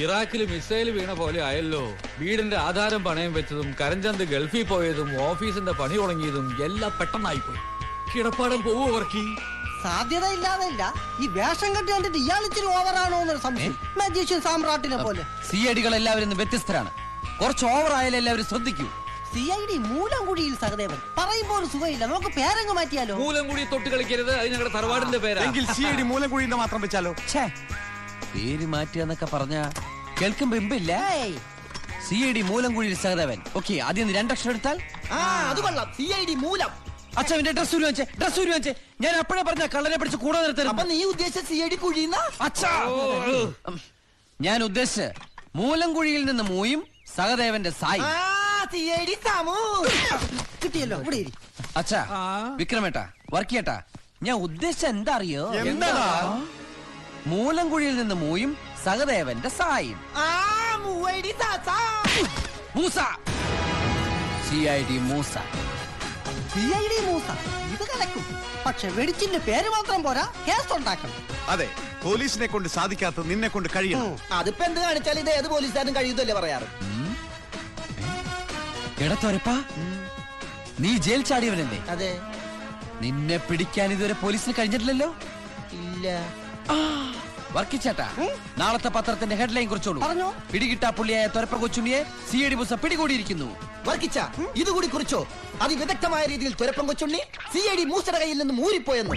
ഇറാഖിൽ മിസൈൽ വീണ പോലെ ആയല്ലോ. വീടിന്റെ ആധാരം പണയം വെച്ചതും കരഞ്ചന്ത് ഗൾഫിൽ പോയതും ഓഫീസിന്റെ പണി തുടങ്ങിയതും എല്ലാം പെട്ടെന്നായിപ്പോയി. കിടപ്പാടം പോവോ വർക്കി? സാധ്യത ഇല്ലാതല്ല. ഈ വേഷം കെട്ടി കണ്ടിട്ട് ഇയാൾ ഇച്ചിരി ഓവറാണോ എന്നൊരു സംശയം. മജീഷ്യൻ സാമ്രാട്ടിനെ പോലെ. CID-കൾ എല്ലാവരും വ്യത്യസ്തരാണ്. കുറച്ച് ഓവർ ആയാലും എല്ലാവരും ശ്രദ്ധിക്കൂ. CID മൂലംകുടിയിൽ സഹദേവൻ പറയുമ്പോൾ സുഖമില്ല. നമുക്ക് പേരങ്ങ് മാറ്റിയാലോ? മൂലംകുടി തൊട്ട് കളിക്കരുത്, അത് ഞങ്ങളുടെ തറവാടിന്റെ പേരാ. CID മൂലംകുഴിന്ന് മാത്രം വെച്ചാലോ? പേര് മാറ്റുക പറഞ്ഞ കേൾക്കുമ്പോ ഇമ്പില്ല. CID മൂലംകുഴിയിൽ സഹദേവൻ. ഓക്കെ, ആദ്യം 2 അക്ഷരം എടുത്താൽ അത് കൊള്ളാം. CID മൂലം. അച്ഛന്റെ ഡ്രസ് ഉരുവെച്ചേ. ഞാൻ അപ്പോഴേ പറഞ്ഞ കള്ളനെ പിടിച്ച് കൂടെ നിർത്തരുത്. അപ്പൊ നീ ഉദ്ദേശിച്ച CID കുഴിയുന്ന? ഞാൻ ഉദ്ദേശിച്ച മൂലംകുഴിയിൽ നിന്ന് മൂയും സഹദേവന്റെ സായി. കിട്ടിയല്ലോ. ഇവിടെ അച്ഛാ, വിക്രമേട്ടാ, വർക്കിയേട്ടാ, ഞാൻ ഉദ്ദേശിച്ച എന്താ അറിയോ? മൂലംകുഴിയിൽ നിന്ന് മൂയും സഹദേവന്റെ സായും. മൂസ. CID മൂസ. CID മൂസ. ഇത് കലക്കും. പക്ഷെ വെടിച്ചിന്റെ പേര് മാത്രം പോരാ, കേസ് ഉണ്ടാക്കണം. അതെ, പോലീസിനെ കൊണ്ട് സാധിക്കാത്ത നിന്നെ കൊണ്ട് കഴിയണം. അതിപ്പോ എന്ത് കാണിച്ചാൽ ഇത് ഏത് പോലീസുകാരും കഴിയുന്നല്ലേ പറയാറ്. എടത്തോരപ്പാ, നീ ജയിൽ ചാടിയവനല്ലേ? അതെ. നിന്നെ പിടിക്കാൻ ഇതുവരെ പോലീസിന് കഴിഞ്ഞിട്ടില്ലല്ലോ? ഇല്ല. വർക്കിച്ചേട്ടാ, നാളത്തെ പത്രത്തിന്റെ ഹെഡ്ലൈൻ കുറിച്ചോളൂ. പറഞ്ഞോ. പിടികിട്ടാ പുള്ളിയായ തൊരപ്പ കൊച്ചുണ്ണിയെ CID മൂസ പിടികൂടിയിരിക്കുന്നു. വർക്കിച്ച ഇതുകൂടി കുറിച്ചോ? അതിവിദഗ്ധമായ രീതിയിൽ തുരപ്പം കൊച്ചുണ്ണി CID മൂസയുടെ കയ്യിൽ നിന്ന് മൂരിപ്പോയെന്ന്.